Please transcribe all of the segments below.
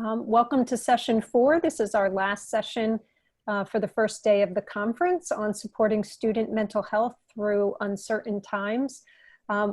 Welcome to session 4. This is our last session for the first day of the conference on supporting student mental health through uncertain times.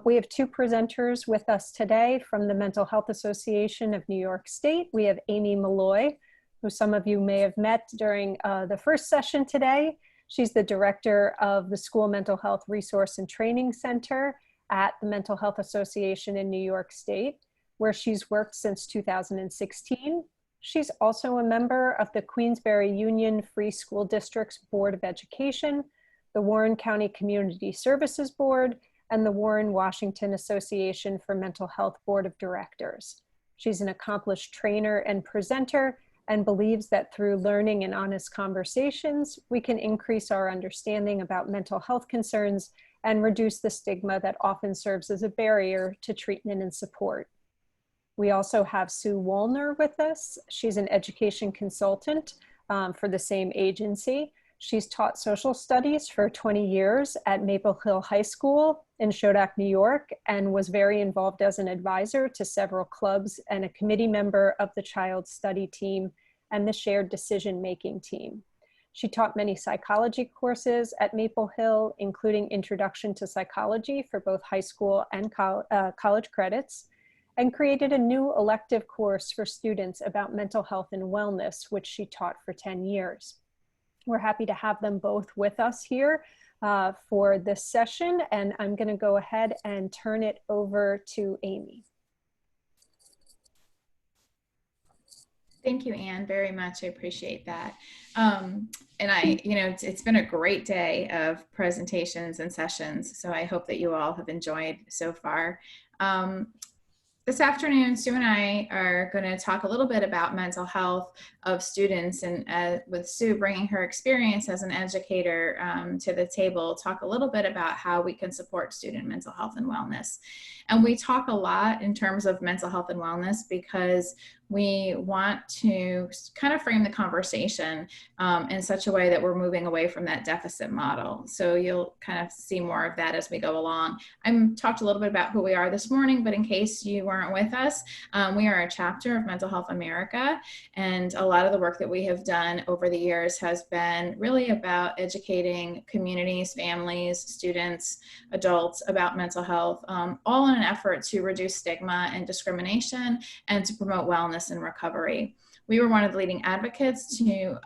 We have two presenters with us today from the Mental Health Association of New York State. We have Amy Molloy, who some of you may have met during the first session today. She's the director of the School Mental Health Resource and Training Center at the Mental Health Association in New York State, where she's worked since 2016. She's also a member of the Queensberry Union Free School District's Board of Education, the Warren County Community Services Board, and the Warren Washington Association for Mental Health Board of Directors. She's an accomplished trainer and presenter and believes that through learning and honest conversations, we can increase our understanding about mental health concerns and reduce the stigma that often serves as a barrier to treatment and support. We also have Sue Wollner with us. She's an education consultant for the same agency. She's taught social studies for 20 years at Maple Hill High School in Shodak, New York, and was very involved as an advisor to several clubs and a committee member of the Child Study Team and the Shared Decision-Making Team. She taught many psychology courses at Maple Hill, including Introduction to Psychology for both high school and college credits, and created a new elective course for students about mental health and wellness, which she taught for 10 years. We're happy to have them both with us here for this session, and I'm going to go ahead and turn it over to Amy. Thank you, Anne, very much. I appreciate that. And it's been a great day of presentations and sessions, so I hope that you all have enjoyed so far. This afternoon, Sue and I are going to talk a little bit about mental health of students, and with Sue bringing her experience as an educator to the table, talk a little bit about how we can support student mental health and wellness. And we talk a lot in terms of mental health and wellness because we want to kind of frame the conversation in such a way that we're moving away from that deficit model. So you'll kind of see more of that as we go along. I talked a little bit about who we are this morning, but in case you weren't with us, we are a chapter of Mental Health America, and a lot of the work that we have done over the years has been really about educating communities, families, students, adults about mental health, all in an effort to reduce stigma and discrimination and to promote wellness and recovery. We were one of the leading advocates to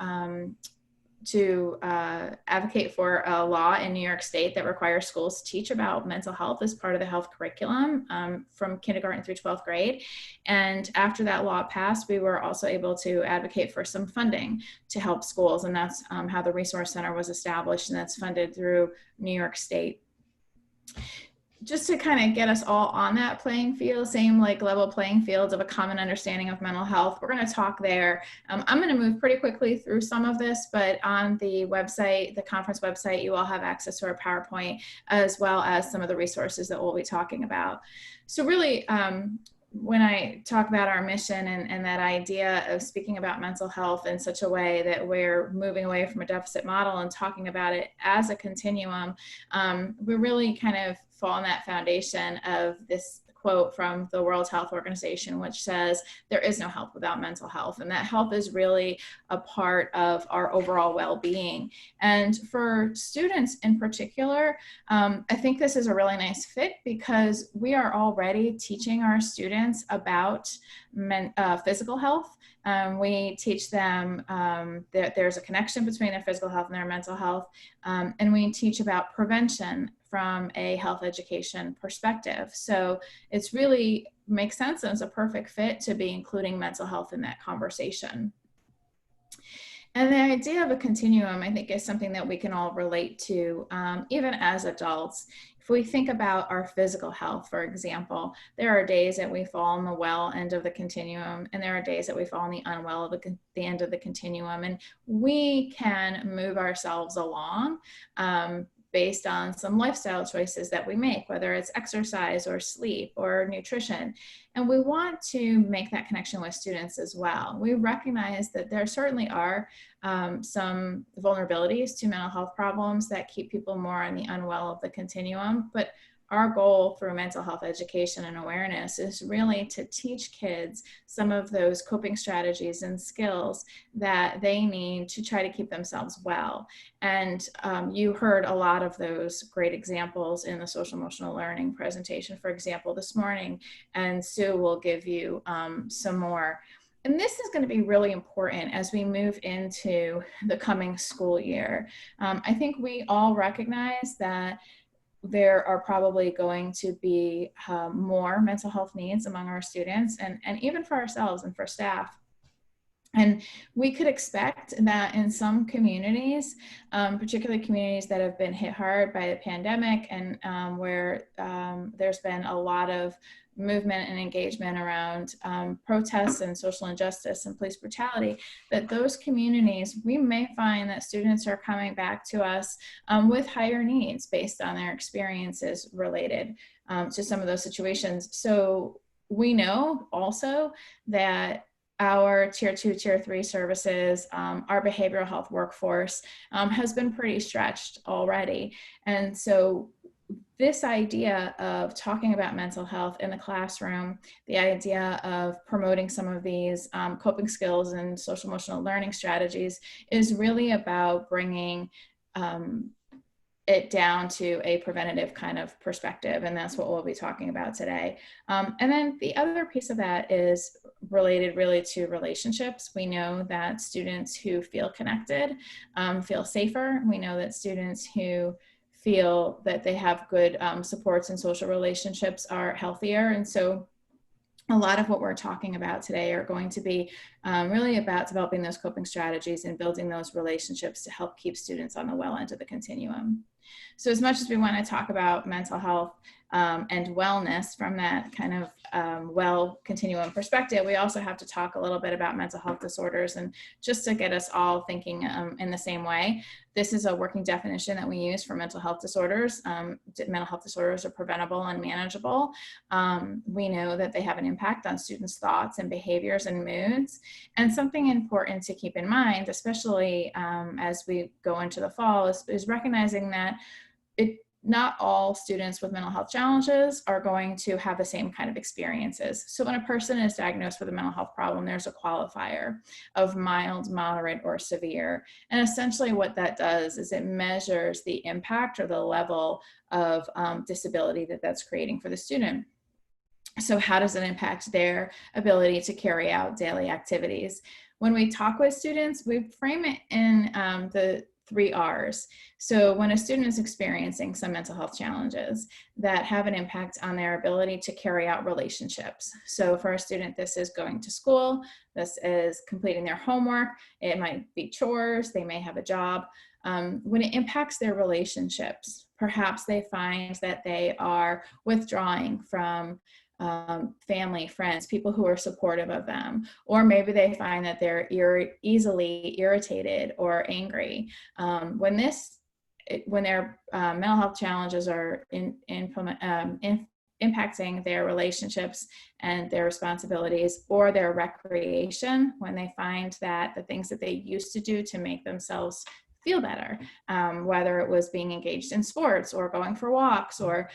advocate for a law in New York State that requires schools to teach about mental health as part of the health curriculum from kindergarten through 12th grade. And after that law passed, we were also able to advocate for some funding to help schools. And that's how the Resource Center was established, and that's funded through New York State. Just to kind of get us all on that playing field, same level playing field of a common understanding of mental health, we're going to talk there. I'm going to move pretty quickly through some of this, but on the website, the conference website, you all have access to our PowerPoint as well as some of the resources that we'll be talking about. So really, when I talk about our mission and that idea of speaking about mental health in such a way that we're moving away from a deficit model and talking about it as a continuum, we really kind of fall on that foundation of this quote from the World Health Organization, which says there is no health without mental health, and that health is really a part of our overall well-being. And for students in particular, I think this is a really nice fit because we are already teaching our students about physical health. We teach them that there's a connection between their physical health and their mental health, and we teach about prevention from a health education perspective. So it's really makes sense, and it's a perfect fit to be including mental health in that conversation. And the idea of a continuum, I think, is something that we can all relate to, even as adults. If we think about our physical health, for example, there are days that we fall on the well end of the continuum, and there are days that we fall on the unwell of the end of the continuum. And we can move ourselves along based on some lifestyle choices that we make, whether it's exercise or sleep or nutrition. And we want to make that connection with students as well. We recognize that there certainly are some vulnerabilities to mental health problems that keep people more on the unwell of the continuum, but our goal through mental health education and awareness is really to teach kids some of those coping strategies and skills that they need to try to keep themselves well. And you heard a lot of those great examples in the social emotional learning presentation, for example, this morning, and Sue will give you some more. And this is going to be really important as we move into the coming school year. I think we all recognize that there are probably going to be more mental health needs among our students and even for ourselves and for staff. And we could expect that in some communities, particularly communities that have been hit hard by the pandemic and where there's been a lot of movement and engagement around protests and social injustice and police brutality, that those communities, we may find that students are coming back to us with higher needs based on their experiences related to some of those situations. So we know also that our tier 2, tier 3 services, our behavioral health workforce has been pretty stretched already. And so this idea of talking about mental health in the classroom, the idea of promoting some of these coping skills and social emotional learning strategies is really about bringing it down to a preventative kind of perspective. And that's what we'll be talking about today. And then the other piece of that is related really to relationships. We know that students who feel connected feel safer. We know that students who feel that they have good supports and social relationships are healthier. And so a lot of what we're talking about today are going to be really about developing those coping strategies and building those relationships to help keep students on the well end of the continuum. So as much as we want to talk about mental health and wellness from that kind of well continuum perspective, we also have to talk a little bit about mental health disorders. And just to get us all thinking in the same way, this is a working definition that we use for mental health disorders. Mental health disorders are preventable and manageable. We know that they have an impact on students' thoughts and behaviors and moods. And something important to keep in mind, especially as we go into the fall, is recognizing that not all students with mental health challenges are going to have the same kind of experiences. So when a person is diagnosed with a mental health problem, there's a qualifier of mild, moderate, or severe. And essentially what that does is it measures the impact or the level of disability that that's creating for the student. So how does it impact their ability to carry out daily activities? When we talk with students, we frame it in the 3 R's. So when a student is experiencing some mental health challenges that have an impact on their ability to carry out relationships. So for a student, this is going to school, this is completing their homework, it might be chores, they may have a job. When it impacts their relationships, perhaps they find that they are withdrawing from family, friends, people who are supportive of them, or maybe they find that they're easily irritated or angry. When their mental health challenges are impacting their relationships and their responsibilities or their recreation, when they find that the things that they used to do to make themselves feel better, whether it was being engaged in sports or going for walks or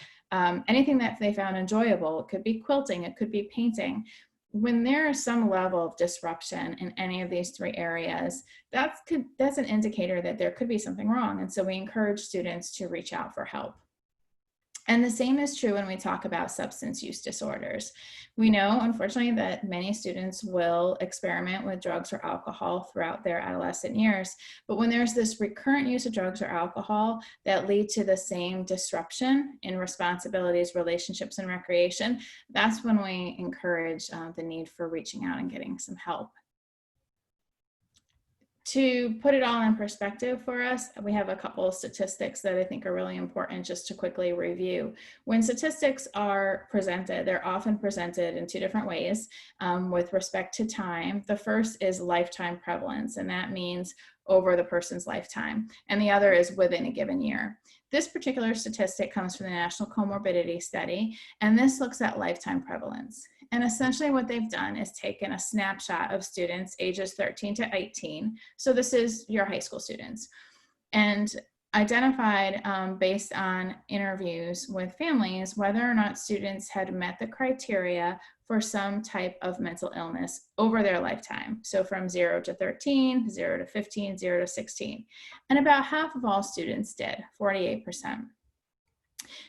anything that they found enjoyable. It could be quilting, it could be painting. When there is some level of disruption in any of these 3 areas, that's an indicator that there could be something wrong. And so we encourage students to reach out for help. And the same is true when we talk about substance use disorders. We know, unfortunately, that many students will experiment with drugs or alcohol throughout their adolescent years. But when there's this recurrent use of drugs or alcohol that lead to the same disruption in responsibilities, relationships, and recreation, that's when we encourage the need for reaching out and getting some help. To put it all in perspective for us, we have a couple of statistics that I think are really important just to quickly review. When statistics are presented, they're often presented in 2 different ways with respect to time. The first is lifetime prevalence, and that means over the person's lifetime, and the other is within a given year. This particular statistic comes from the National Comorbidity Study, and this looks at lifetime prevalence. And essentially what they've done is taken a snapshot of students ages 13 to 18. So this is your high school students. And identified based on interviews with families whether or not students had met the criteria for some type of mental illness over their lifetime. So from 0 to 13, 0 to 15, 0 to 16. And about half of all students did, 48%.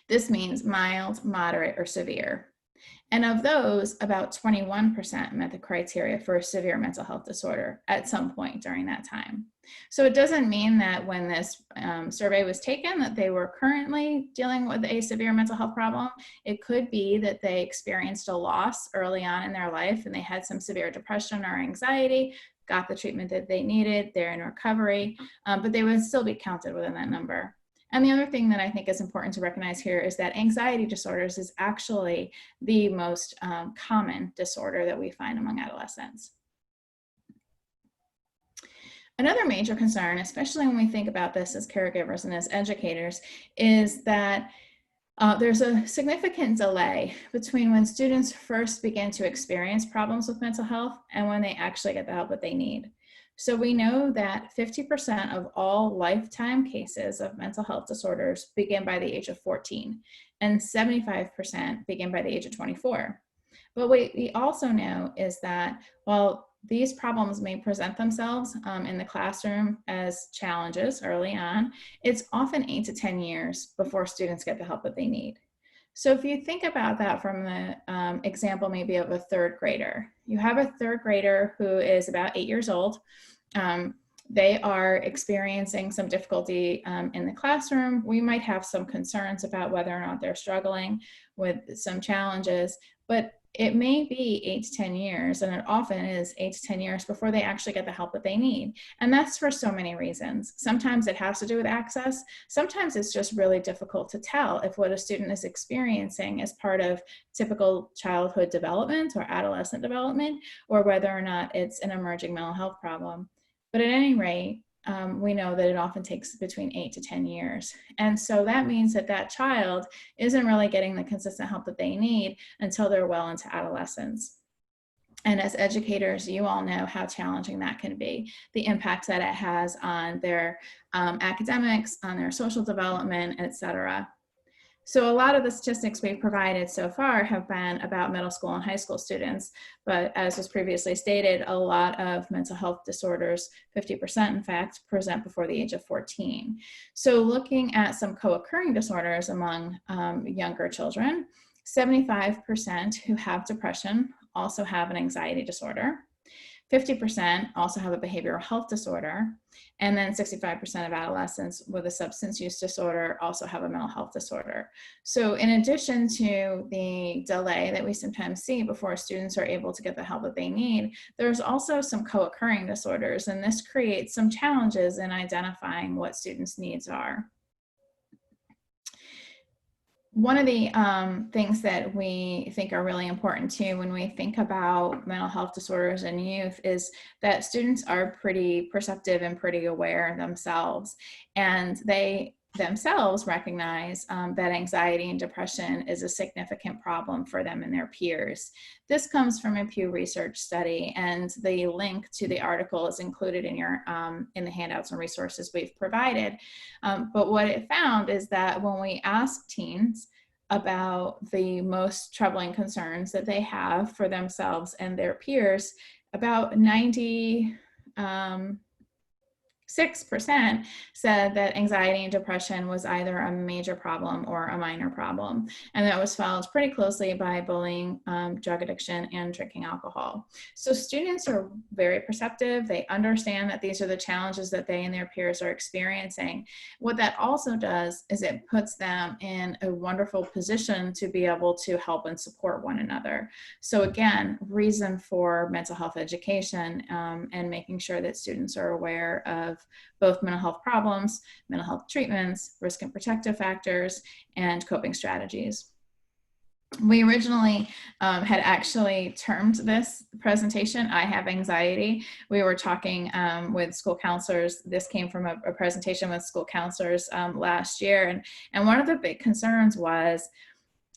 This means mild, moderate, or severe. And of those, about 21% met the criteria for a severe mental health disorder at some point during that time. So it doesn't mean that when this survey was taken that they were currently dealing with a severe mental health problem. It could be that they experienced a loss early on in their life and they had some severe depression or anxiety, got the treatment that they needed, they're in recovery, but they would still be counted within that number. And the other thing that I think is important to recognize here is that anxiety disorders is actually the most common disorder that we find among adolescents. Another major concern, especially when we think about this as caregivers and as educators, is that there's a significant delay between when students first begin to experience problems with mental health and when they actually get the help that they need. So we know that 50% of all lifetime cases of mental health disorders begin by the age of 14, and 75% begin by the age of 24. But what we also know is that while these problems may present themselves in the classroom as challenges early on, it's often 8 to 10 years before students get the help that they need. So if you think about that from the example maybe of a third grader, you have a third grader who is about 8 years old. They are experiencing some difficulty in the classroom. We might have some concerns about whether or not they're struggling with some challenges, but it may be 8 to 10 years, and it often is 8 to 10 years before they actually get the help that they need. And that's for so many reasons. Sometimes it has to do with access. Sometimes it's just really difficult to tell if what a student is experiencing is part of typical childhood development or adolescent development, or whether or not it's an emerging mental health problem. But at any rate, we know that it often takes between 8 to 10 years. And so that means that that child isn't really getting the consistent help that they need until they're well into adolescence. And as educators, you all know how challenging that can be, the impact that it has on their academics, on their social development, etc. So a lot of the statistics we've provided so far have been about middle school and high school students, but as was previously stated, a lot of mental health disorders, 50% in fact, present before the age of 14. So looking at some co-occurring disorders among younger children, 75% who have depression also have an anxiety disorder. 50% also have a behavioral health disorder, and then 65% of adolescents with a substance use disorder also have a mental health disorder. So in addition to the delay that we sometimes see before students are able to get the help that they need, there's also some co-occurring disorders, and this creates some challenges in identifying what students' needs are. One of the things that we think are really important too when we think about mental health disorders in youth is that students are pretty perceptive and pretty aware themselves, and they themselves recognize that anxiety and depression is a significant problem for them and their peers. This comes from a Pew Research study, and the link to the article is included in your in the handouts and resources we've provided. But what it found is that when we ask teens about the most troubling concerns that they have for themselves and their peers, about 6% said that anxiety and depression was either a major problem or a minor problem. And that was followed pretty closely by bullying, drug addiction, and drinking alcohol. So students are very perceptive. They understand that these are the challenges that they and their peers are experiencing. What that also does is it puts them in a wonderful position to be able to help and support one another. So again, reason for mental health education and making sure that students are aware of both mental health problems, mental health treatments, risk and protective factors, and coping strategies. We originally had actually termed this presentation, I Have Anxiety. We were talking with school counselors. This came from a presentation with school counselors last year. And one of the big concerns was,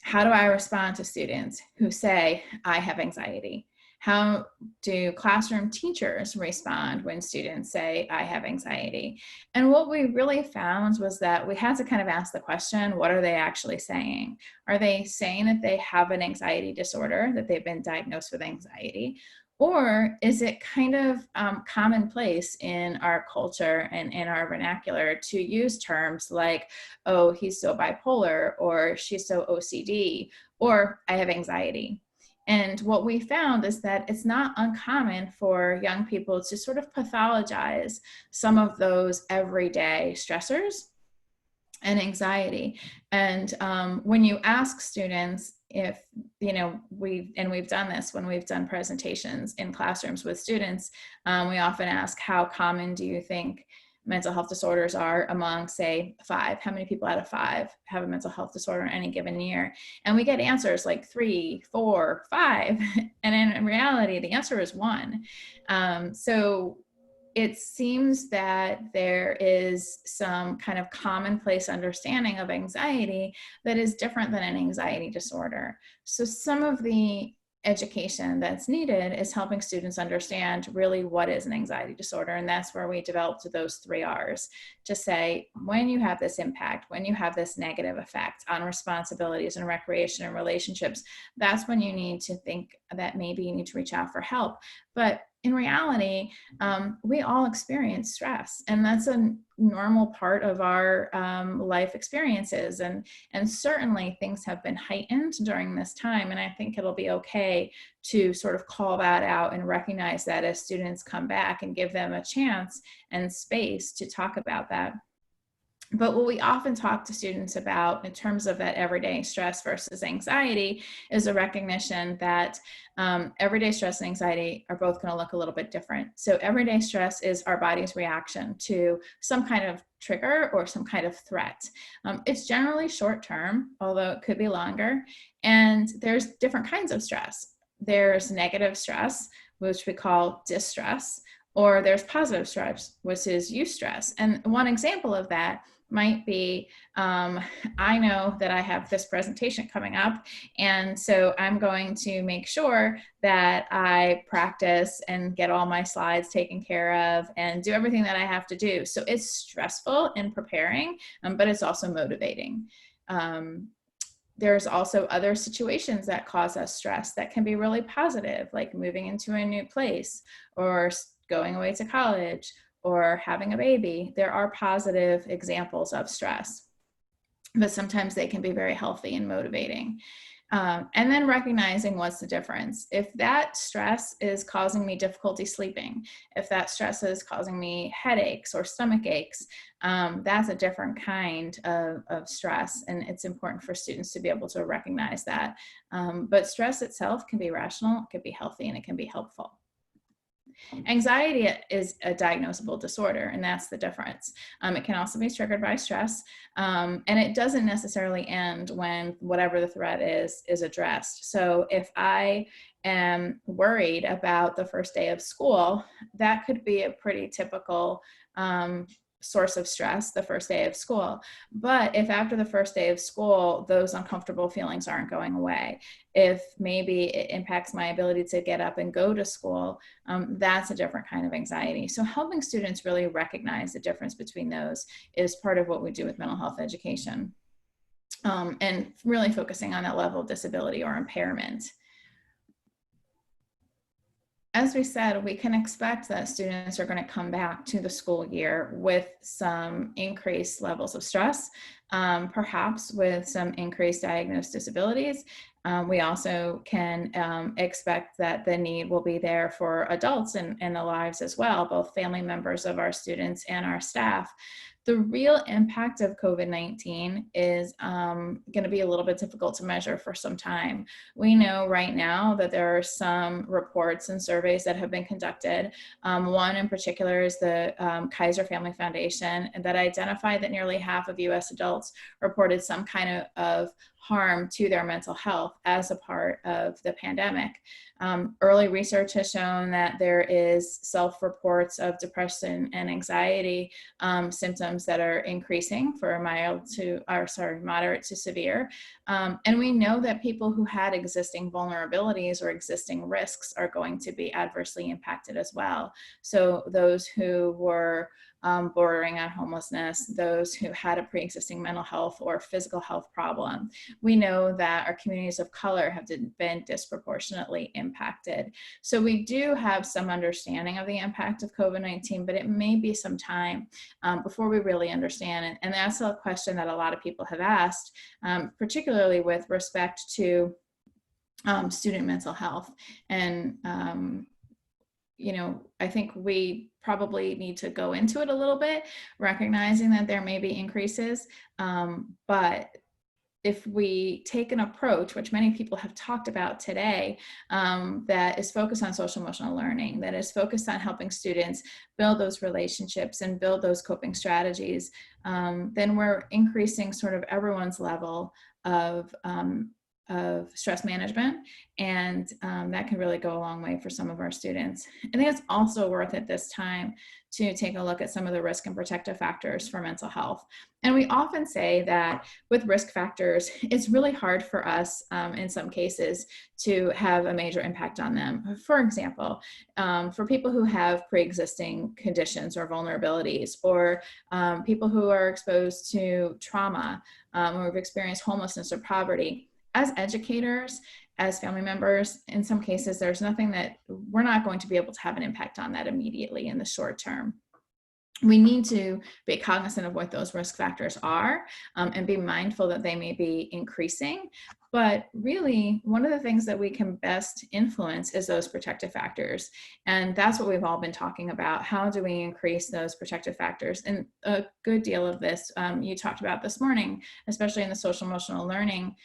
how do I respond to students who say, I have anxiety? How do classroom teachers respond when students say, I have anxiety? And what we really found was that we had to kind of ask the question, what are they actually saying? Are they saying that they have an anxiety disorder, that they've been diagnosed with anxiety? Or is it kind of commonplace in our culture and in our vernacular to use terms like, oh, he's so bipolar, or she's so OCD, or I have anxiety? And what we found is that it's not uncommon for young people to sort of pathologize some of those everyday stressors and anxiety. And when you ask students if, we've done this when we've done presentations in classrooms with students, we often ask, how common do you think mental health disorders are among, say, 5? How many people out of 5 have a mental health disorder in any given year? And we get answers like 3, 4, 5. And in reality, the answer is 1. So it seems that there is some kind of commonplace understanding of anxiety that is different than an anxiety disorder. So some of the education that's needed is helping students understand really what is an anxiety disorder. And that's where we developed those 3 R's to say, when you have this impact, when you have this negative effect on responsibilities and recreation and relationships, that's when you need to think that maybe you need to reach out for help. But in reality, we all experience stress, and that's a normal part of our life experiences. And certainly things have been heightened during this time. And I think it'll be okay to sort of call that out and recognize that as students come back and give them a chance and space to talk about that. But what we often talk to students about in terms of that everyday stress versus anxiety is a recognition that everyday stress and anxiety are both going to look a little bit different. So everyday stress is our body's reaction to some kind of trigger or some kind of threat. It's generally short term, although it could be longer. And there's different kinds of stress. There's negative stress, which we call distress, or there's positive stress, which is eustress. And one example of that might be, I know that I have this presentation coming up, and so I'm going to make sure that I practice and get all my slides taken care of and do everything that I have to do. So it's stressful in preparing, but it's also motivating. There's also other situations that cause us stress that can be really positive, like moving into a new place, or going away to college, or having a baby. There are positive examples of stress, but sometimes they can be very healthy and motivating. And then recognizing what's the difference. If that stress is causing me difficulty sleeping, if that stress is causing me headaches or stomach aches, that's a different kind of stress. And it's important for students to be able to recognize that. But stress itself can be rational, it can be healthy, and it can be helpful. Anxiety is a diagnosable disorder, and that's the difference. It can also be triggered by stress, and it doesn't necessarily end when whatever the threat is addressed. So if I am worried about the first day of school, that could be a pretty typical source of stress, the first day of school. But if after the first day of school, those uncomfortable feelings aren't going away, if maybe it impacts my ability to get up and go to school, that's a different kind of anxiety. So helping students really recognize the difference between those is part of what we do with mental health education, and really focusing on that level of disability or impairment. As we said, we can expect that students are going to come back to the school year with some increased levels of stress, perhaps with some increased diagnosed disabilities. We also can expect that the need will be there for adults in the lives as well, both family members of our students and our staff. The real impact of COVID-19 is going to be a little bit difficult to measure for some time. We know right now that there are some reports and surveys that have been conducted. One in particular is the Kaiser Family Foundation, that identified that nearly half of US adults reported some kind of harm to their mental health as a part of the pandemic. Early research has shown that there is self-reports of depression and anxiety symptoms symptoms that are increasing for moderate to severe. And we know that people who had existing vulnerabilities or existing risks are going to be adversely impacted as well. So those who were bordering on homelessness, those who had a pre-existing mental health or physical health problem. We know that our communities of color have been disproportionately impacted. So we do have some understanding of the impact of COVID-19, but it may be some time before we really understand it. And that's a question that a lot of people have asked, particularly with respect to student mental health. And I think we probably need to go into it a little bit, recognizing that there may be increases, but if we take an approach, which many people have talked about today, that is focused on social emotional learning, that is focused on helping students build those relationships and build those coping strategies, then we're increasing sort of everyone's level of stress management, and that can really go a long way for some of our students. I think it's also worth it this time to take a look at some of the risk and protective factors for mental health. And we often say that with risk factors, it's really hard for us in some cases to have a major impact on them. For example, for people who have pre-existing conditions or vulnerabilities, or people who are exposed to trauma or have experienced homelessness or poverty, as educators, as family members, in some cases, there's nothing that we're not going to be able to have an impact on that immediately in the short term. We need to be cognizant of what those risk factors are and be mindful that they may be increasing. But really, one of the things that we can best influence is those protective factors. And that's what we've all been talking about. How do we increase those protective factors? And a good deal of this you talked about this morning, especially in the social emotional learning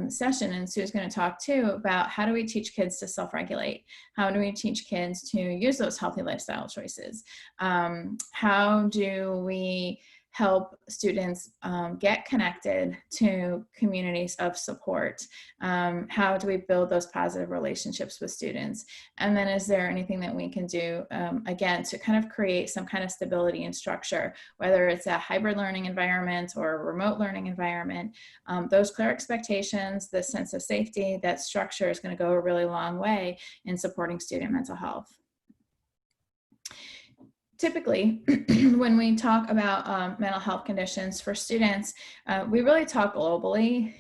session, and Sue's going to talk too about how do we teach kids to self-regulate? How do we teach kids to use those healthy lifestyle choices? How do we help students get connected to communities of support? How do we build those positive relationships with students? And then is there anything that we can do, again, to kind of create some kind of stability and structure, whether it's a hybrid learning environment or a remote learning environment? Those clear expectations, the sense of safety, that structure is going to go a really long way in supporting student mental health. Typically, when we talk about mental health conditions for students, we really talk globally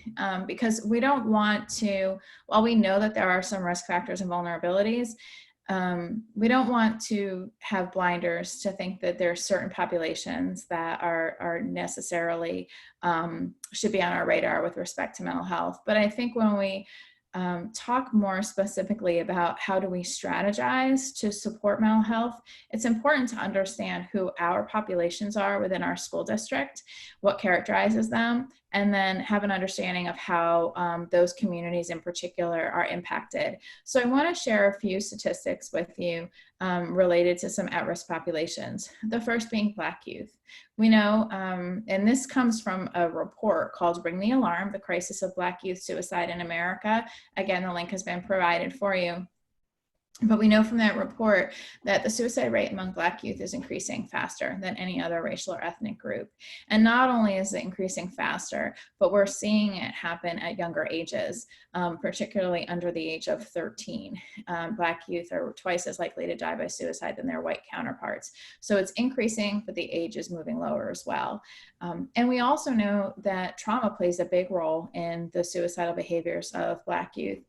because we don't want to, while we know that there are some risk factors and vulnerabilities, we don't want to have blinders to think that there are certain populations that are necessarily should be on our radar with respect to mental health. But I think when we talk more specifically about how do we strategize to support mental health, it's important to understand who our populations are within our school district, what characterizes them, and then have an understanding of how those communities in particular are impacted. So I want to share a few statistics with you related to some at-risk populations. The first being Black youth. We know, and this comes from a report called Ring the Alarm, the Crisis of Black Youth Suicide in America. Again, the link has been provided for you. But we know from that report that the suicide rate among Black youth is increasing faster than any other racial or ethnic group. And not only is it increasing faster, but we're seeing it happen at younger ages, particularly under the age of 13. Black youth are twice as likely to die by suicide than their white counterparts. So it's increasing, but the age is moving lower as well. And we also know that trauma plays a big role in the suicidal behaviors of Black youth.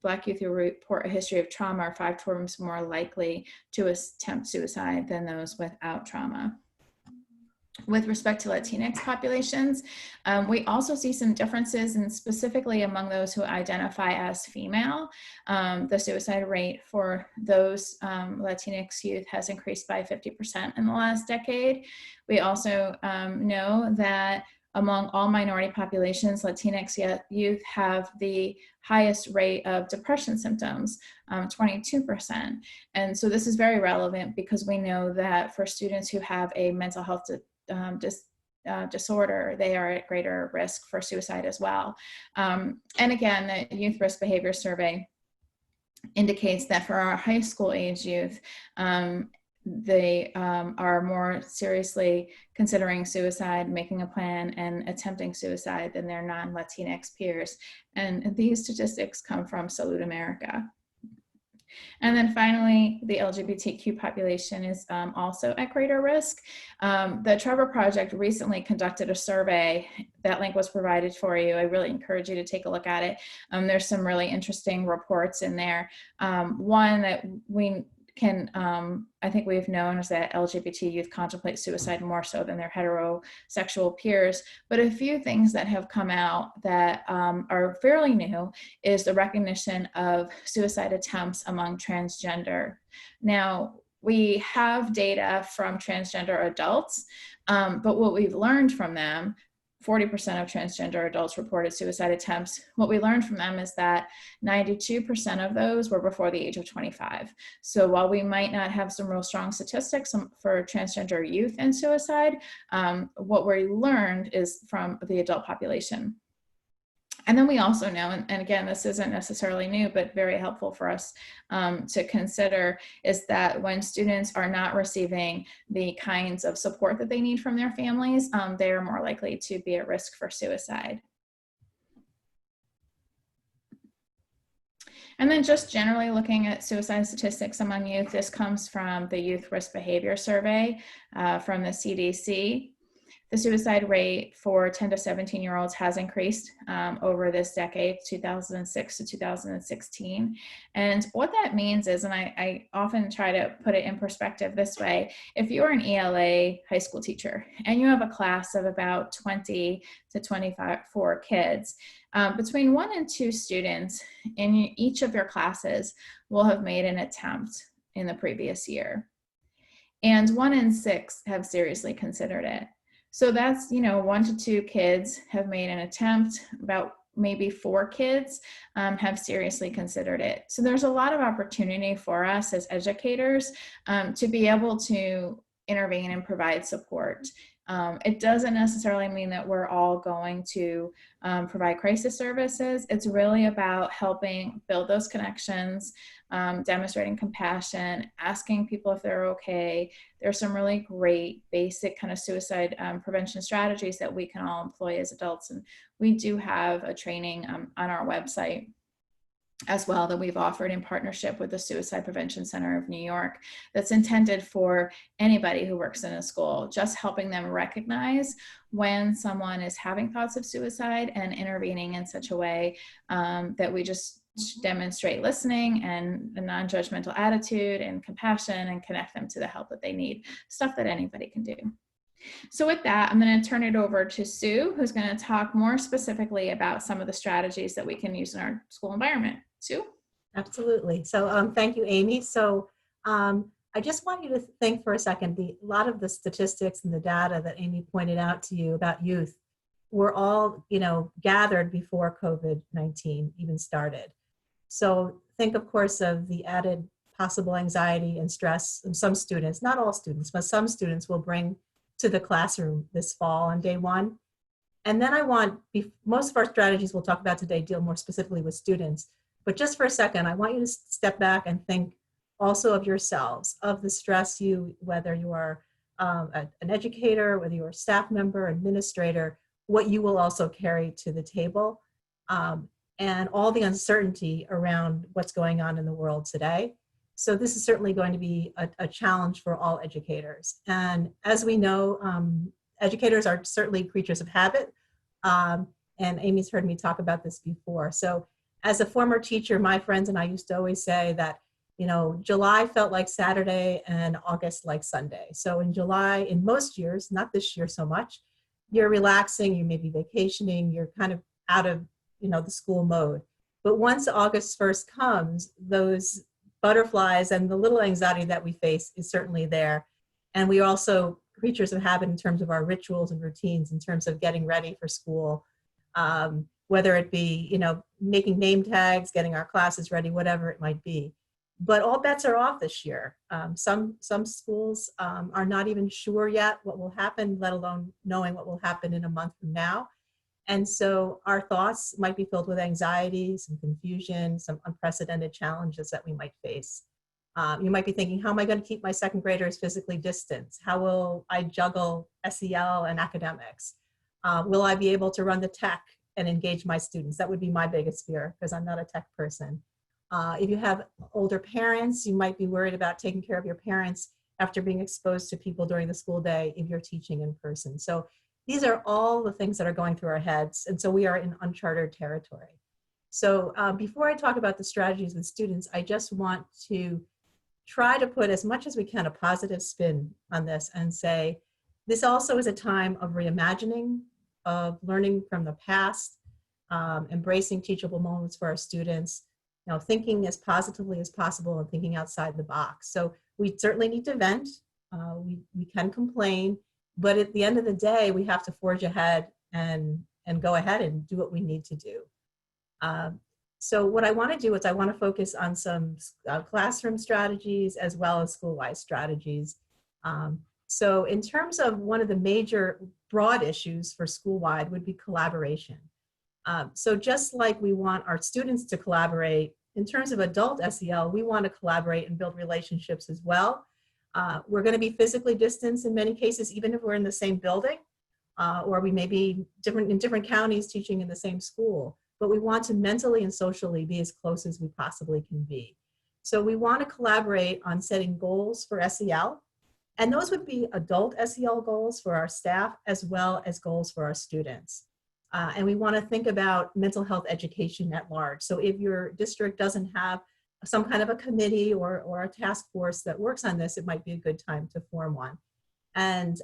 Black youth who report a history of trauma are 5 times more likely to attempt suicide than those without trauma. With respect to Latinx populations, we also see some differences, and specifically among those who identify as female. The suicide rate for those Latinx youth has increased by 50% in the last decade. We also know that among all minority populations, Latinx youth have the highest rate of depression symptoms, 22%. And so this is very relevant because we know that for students who have a mental health disorder, they are at greater risk for suicide as well. And again, the Youth Risk Behavior Survey indicates that for our high school age youth, they are more seriously considering suicide, making a plan, and attempting suicide than their non-Latinx peers. And these statistics come from Salud America. And then finally, the LGBTQ population is also at greater risk. The Trevor Project recently conducted a survey. That link was provided for you. I really encourage you to take a look at it. There's some really interesting reports in there. One that we can, I think we've known, is that LGBT youth contemplate suicide more so than their heterosexual peers. But a few things that have come out that are fairly new is the recognition of suicide attempts among transgender. Now, we have data from transgender adults, but what we've learned from them, 40% of transgender adults reported suicide attempts. What we learned from them is that 92% of those were before the age of 25. So while we might not have some real strong statistics for transgender youth and suicide, what we learned is from the adult population. And then we also know, and again, this isn't necessarily new, but very helpful for us to consider, is that when students are not receiving the kinds of support that they need from their families, they are more likely to be at risk for suicide. And then just generally looking at suicide statistics among youth, this comes from the Youth Risk Behavior Survey from the CDC. The suicide rate for 10 to 17-year-olds has increased over this decade, 2006 to 2016. And what that means is, and I often try to put it in perspective this way, if you're an ELA high school teacher and you have a class of about 20 to 24 kids, between 1 and 2 students in each of your classes will have made an attempt in the previous year. And 1 in 6 have seriously considered it. So that's, 1 to 2 kids have made an attempt, about maybe 4 kids have seriously considered it. So there's a lot of opportunity for us as educators to be able to intervene and provide support. It doesn't necessarily mean that we're all going to provide crisis services. It's really about helping build those connections, demonstrating compassion, asking people if they're okay. There's some really great basic kind of suicide prevention strategies that we can all employ as adults. And we do have a training on our website as well that we've offered in partnership with the Suicide Prevention Center of New York that's intended for anybody who works in a school, just helping them recognize when someone is having thoughts of suicide and intervening in such a way that we just demonstrate listening and a non-judgmental attitude and compassion and connect them to the help that they need, stuff that anybody can do. So with that, I'm going to turn it over to Sue, who's going to talk more specifically about some of the strategies that we can use in our school environment. Sue? Absolutely. So thank you, Amy. So I just want you to think for a second, a lot of the statistics and the data that Amy pointed out to you about youth were all, gathered before COVID-19 even started. So think, of course, of the added possible anxiety and stress of some students, not all students, but some students will bring to the classroom this fall on day 1. And then most of our strategies we'll talk about today deal more specifically with students. But just for a second, I want you to step back and think also of yourselves, of the stress whether you are an educator, whether you're a staff member, administrator, what you will also carry to the table, and all the uncertainty around what's going on in the world today. So this is certainly going to be a challenge for all educators. And as we know, educators are certainly creatures of habit. And Amy's heard me talk about this before. So as a former teacher, my friends and I used to always say that, July felt like Saturday and August like Sunday. So in July, in most years, not this year so much, you're relaxing, you may be vacationing, you're kind of out of, the school mode. But once August 1st comes, those butterflies and the little anxiety that we face is certainly there. And we are also creatures of habit in terms of our rituals and routines, in terms of getting ready for school, whether it be, making name tags, getting our classes ready, whatever it might be. But all bets are off this year. Some schools are not even sure yet what will happen, let alone knowing what will happen in a month from now. And so our thoughts might be filled with anxiety, some confusion, some unprecedented challenges that we might face. You might be thinking, how am I going to keep my second graders physically distanced? How will I juggle SEL and academics? Will I be able to run the tech and engage my students? That would be my biggest fear because I'm not a tech person. If you have older parents, you might be worried about taking care of your parents after being exposed to people during the school day if you're teaching in person. So these are all the things that are going through our heads. And so we are in uncharted territory. So before I talk about the strategies with students, I just want to try to put as much as we can a positive spin on this and say, this also is a time of reimagining, of learning from the past, embracing teachable moments for our students, thinking as positively as possible and thinking outside the box. So we certainly need to vent, we can complain, but at the end of the day, we have to forge ahead and go ahead and do what we need to do. So what I want to do is I want to focus on some classroom strategies as well as school-wide strategies. So in terms of one of the major broad issues for school-wide would be collaboration. So just like we want our students to collaborate, in terms of adult SEL, we want to collaborate and build relationships as well. We're going to be physically distanced in many cases, even if we're in the same building, or we may be in different counties teaching in the same school. But we want to mentally and socially be as close as we possibly can be. So we want to collaborate on setting goals for SEL, and those would be adult SEL goals for our staff as well as goals for our students. And we want to think about mental health education at large. So if your district doesn't have some kind of a committee or a task force that works on this, it might be a good time to form one. And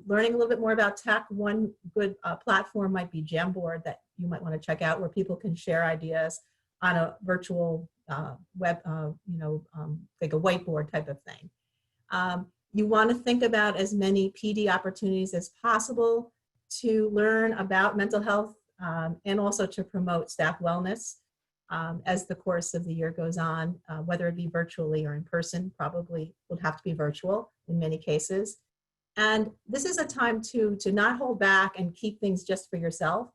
learning a little bit more about tech, one good platform might be Jamboard that you might want to check out, where people can share ideas on a virtual web, like a whiteboard type of thing. You want to think about as many PD opportunities as possible to learn about mental health and also to promote staff wellness as the course of the year goes on, whether it be virtually or in person. Probably would have to be virtual in many cases. And this is a time to not hold back and keep things just for yourself,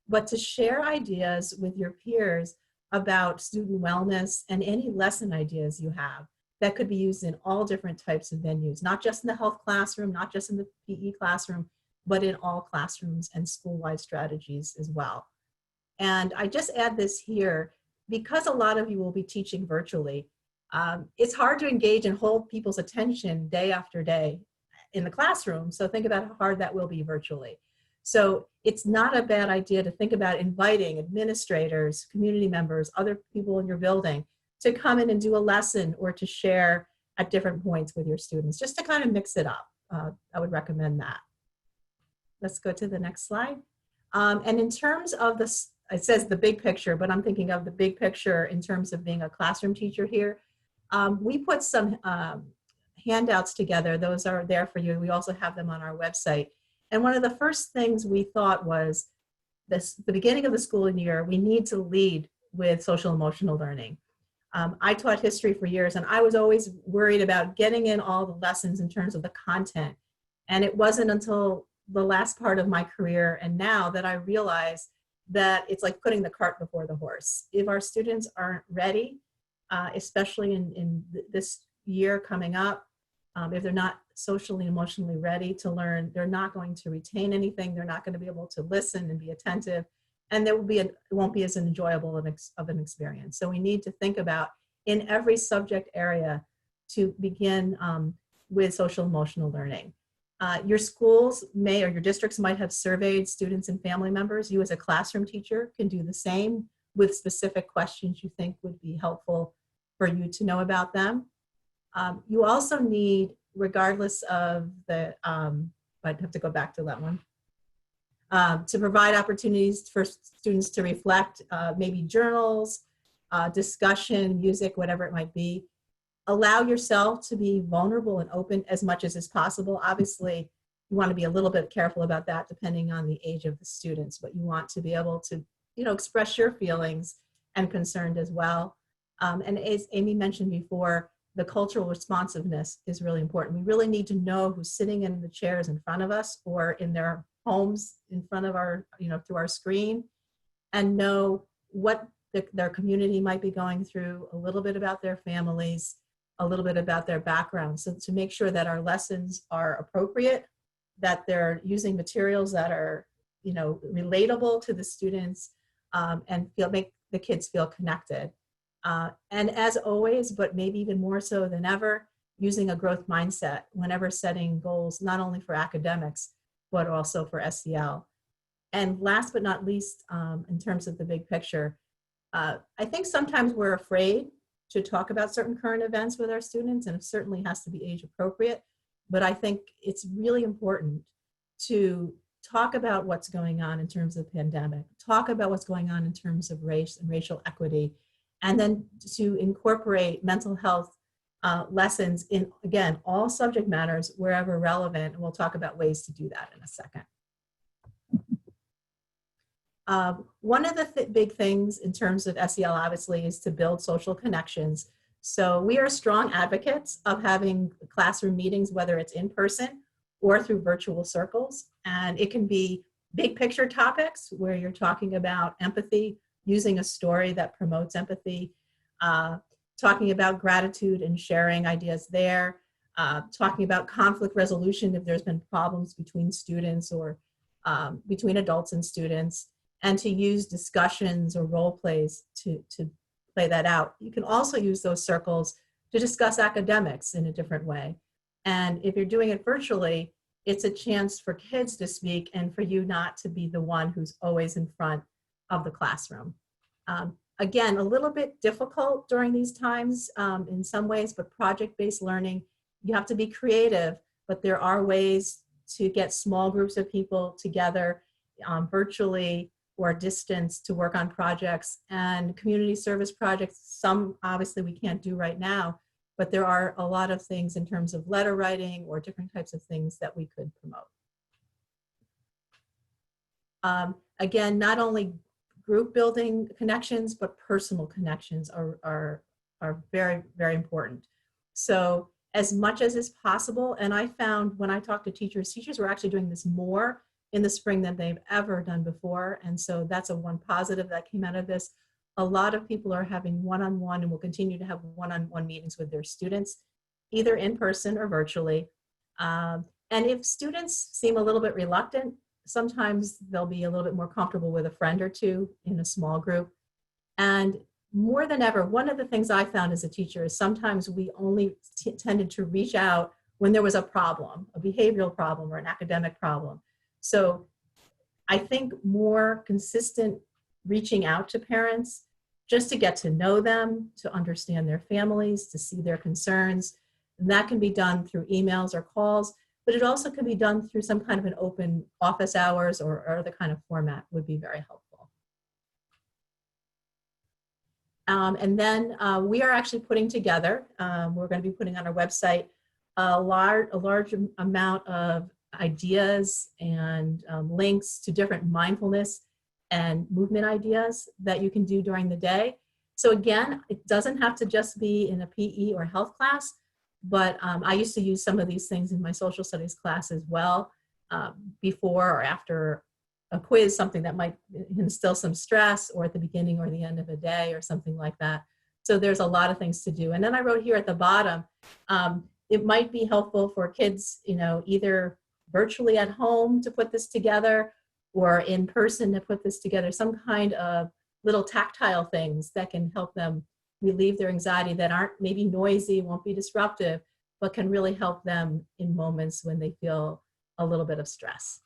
but to share ideas with your peers about student wellness and any lesson ideas you have that could be used in all different types of venues, not just in the health classroom, not just in the PE classroom, but in all classrooms and school-wide strategies as well. And I just add this here, because a lot of you will be teaching virtually, it's hard to engage and hold people's attention day after day in the classroom. So think about how hard that will be virtually. So it's not a bad idea to think about inviting administrators, community members, other people in your building to come in and do a lesson or to share at different points with your students, just to kind of mix it up. I would recommend that. Let's go to the next slide. And in terms of this, it says the big picture, but I'm thinking of the big picture in terms of being a classroom teacher here. We put some handouts together. Those are there for you. We also have them on our website. And one of the first things we thought was the beginning of the school year, we need to lead with social emotional learning. I taught history for years, and I was always worried about getting in all the lessons in terms of the content. And it wasn't until the last part of my career and now that I realized that it's like putting the cart before the horse. If our students aren't ready, especially in this year coming up, if they're not socially and emotionally ready to learn, they're not going to retain anything. They're not going to be able to listen and be attentive, and there will be it won't be as enjoyable of an experience. So we need to think about in every subject area to begin with social emotional learning. Your schools may, or your districts might have surveyed students and family members. You as a classroom teacher can do the same with specific questions you think would be helpful for you to know about them. You also need, regardless of the, I'd have to go back to that one, to provide opportunities for students to reflect, maybe journals, discussion, music, whatever it might be. Allow yourself to be vulnerable and open as much as is possible. Obviously, you want to be a little bit careful about that depending on the age of the students, but you want to be able to, express your feelings and concerned as well. And as Amy mentioned before, the cultural responsiveness is really important. We really need to know who's sitting in the chairs in front of us or in their homes in front of our, through our screen, and know what their community might be going through, a little bit about their families, a little bit about their background. So to make sure that our lessons are appropriate, that they're using materials that are, relatable to the students, and make the kids feel connected. And as always, but maybe even more so than ever, using a growth mindset whenever setting goals, not only for academics, but also for SEL. And last but not least, in terms of the big picture, I think sometimes we're afraid to talk about certain current events with our students, and it certainly has to be age appropriate. But I think it's really important to talk about what's going on in terms of the pandemic, talk about what's going on in terms of race and racial equity, and then to incorporate mental health lessons in, again, all subject matters wherever relevant. And we'll talk about ways to do that in a second. One of the big things in terms of SEL, obviously, is to build social connections. So we are strong advocates of having classroom meetings, whether it's in person or through virtual circles. And it can be big picture topics where you're talking about empathy, using a story that promotes empathy, talking about gratitude and sharing ideas there, talking about conflict resolution if there's been problems between students or between adults and students, and to use discussions or role plays to play that out. You can also use those circles to discuss academics in a different way. And if you're doing it virtually, it's a chance for kids to speak and for you not to be the one who's always in front of the classroom. Again, a little bit difficult during these times in some ways, but project-based learning, you have to be creative, but there are ways to get small groups of people together virtually or distance to work on projects and community service projects. Some obviously we can't do right now, but there are a lot of things in terms of letter writing or different types of things that we could promote. Again, not only group building connections, but personal connections are very, very important. So as much as is possible, and I found when I talked to teachers were actually doing this more in the spring than they've ever done before. And so that's one positive that came out of this. A lot of people are having one-on-one and will continue to have one-on-one meetings with their students, either in person or virtually. And if students seem a little bit reluctant, sometimes they'll be a little bit more comfortable with a friend or two in a small group. And more than ever, one of the things I found as a teacher is sometimes we only tended to reach out when there was a problem, a behavioral problem or an academic problem. So I think more consistent reaching out to parents just to get to know them, to understand their families, to see their concerns. And that can be done through emails or calls, but it also can be done through some kind of an open office hours or other kind of format would be very helpful. And then we are actually putting together, we're going to be putting on our website a large amount of ideas and links to different mindfulness and movement ideas that you can do during the day. So again, it doesn't have to just be in a PE or health class, but I used to use some of these things in my social studies class as well, before or after a quiz, something that might instill some stress, or at the beginning or the end of a day or something like that. So there's a lot of things to do. And then I wrote here at the bottom, it might be helpful for kids, either virtually at home to put this together or in person to put this together, some kind of little tactile things that can help them relieve their anxiety that aren't maybe noisy, won't be disruptive, but can really help them in moments when they feel a little bit of stress.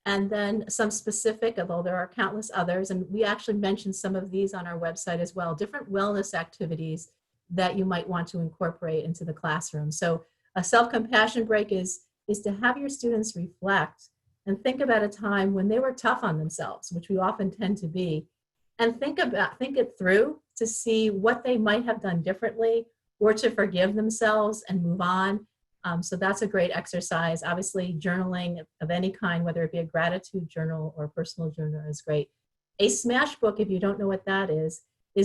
And then some specific, although there are countless others, and we actually mentioned some of these on our website as well, different wellness activities that you might want to incorporate into the classroom. So a self-compassion break is to have your students reflect and think about a time when they were tough on themselves, which we often tend to be, and think it through to see what they might have done differently or to forgive themselves and move on. So that's a great exercise. Obviously, journaling of any kind, whether it be a gratitude journal or a personal journal, is great. A smash book, if you don't know what that is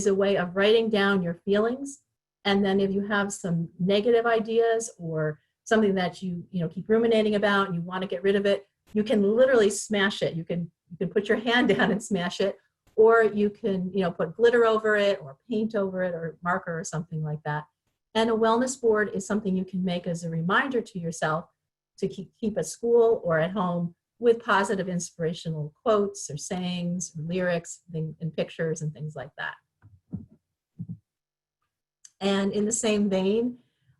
a way of writing down your feelings. And then if you have some negative ideas or something that you keep ruminating about and you want to get rid of it, you can literally smash it. You can put your hand down and smash it, or you can, put glitter over it or paint over it or marker or something like that. And a wellness board is something you can make as a reminder to yourself to keep at school or at home with positive inspirational quotes or sayings or lyrics and pictures and things like that. And in the same vein,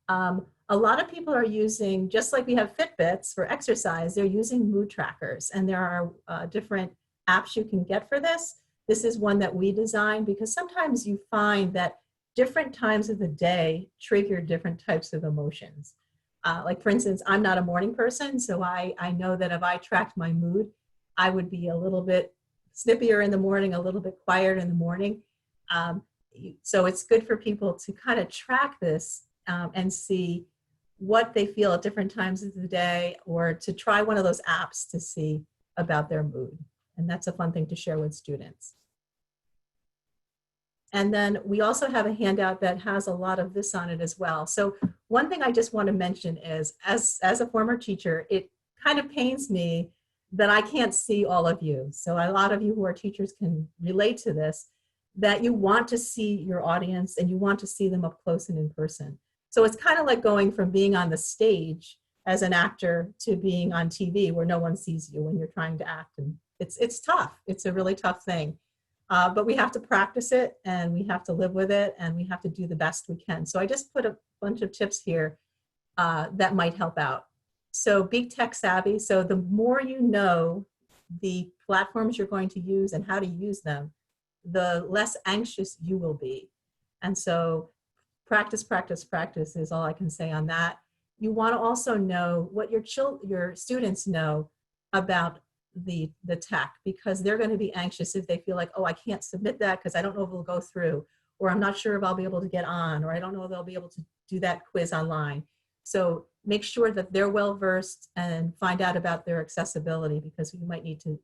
a lot of people are using, just like we have Fitbits for exercise, they're using mood trackers. And there are different apps you can get for this. This is one that we designed because sometimes you find that different times of the day trigger different types of emotions. Like for instance, I'm not a morning person, so I know that if I tracked my mood, I would be a little bit snippier in the morning, a little bit quieter in the morning. So it's good for people to kind of track this and see what they feel at different times of the day, or to try one of those apps to see about their mood. And that's a fun thing to share with students. And then we also have a handout that has a lot of this on it as well. So one thing I just want to mention is, as a former teacher, it kind of pains me that I can't see all of you. So a lot of you who are teachers can relate to this, that you want to see your audience and you want to see them up close and in person. So it's kind of like going from being on the stage as an actor to being on TV where no one sees you when you're trying to act. And it's tough. It's a really tough thing. But we have to practice it and we have to live with it and we have to do the best we can. So I just put a bunch of tips here that might help out. So be tech savvy. So the more you know the platforms you're going to use and how to use them, the less anxious you will be. And so practice, practice, practice is all I can say on that. You want to also know what your students know about the tech, because they're going to be anxious if they feel like, oh, I can't submit that because I don't know if it'll go through, or I'm not sure if I'll be able to get on, or I don't know if they'll be able to do that quiz online. So make sure that they're well versed and find out about their accessibility, because you might need to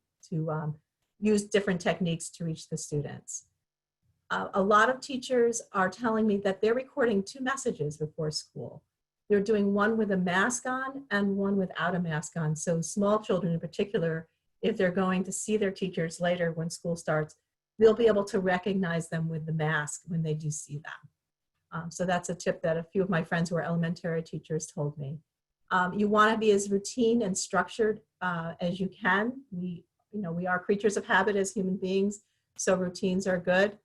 use different techniques to reach the students. A lot of teachers are telling me that they're recording 2 messages before school. They're doing one with a mask on and one without a mask on. So small children in particular, if they're going to see their teachers later when school starts, they'll be able to recognize them with the mask when they do see them. So that's a tip that a few of my friends who are elementary teachers told me. You want to be as routine and structured as you can. We are creatures of habit as human beings, so routines are good.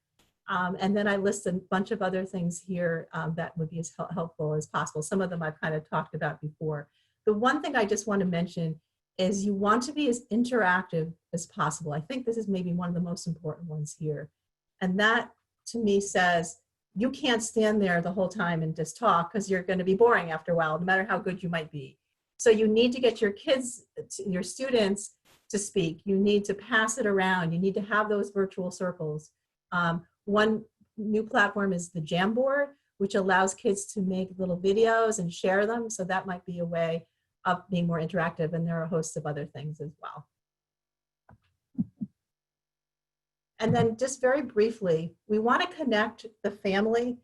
And then I list a bunch of other things here that would be as helpful as possible. Some of them I've kind of talked about before. The one thing I just want to mention is you want to be as interactive as possible. I think this is maybe one of the most important ones here. And that to me says, you can't stand there the whole time and just talk, because you're going to be boring after a while, no matter how good you might be. So you need to get your kids, your students to speak. You need to pass it around. You need to have those virtual circles. One new platform is the Jamboard, which allows kids to make little videos and share them. So that might be a way of being more interactive. And there are a host of other things as well. And then just very briefly, we want to connect the family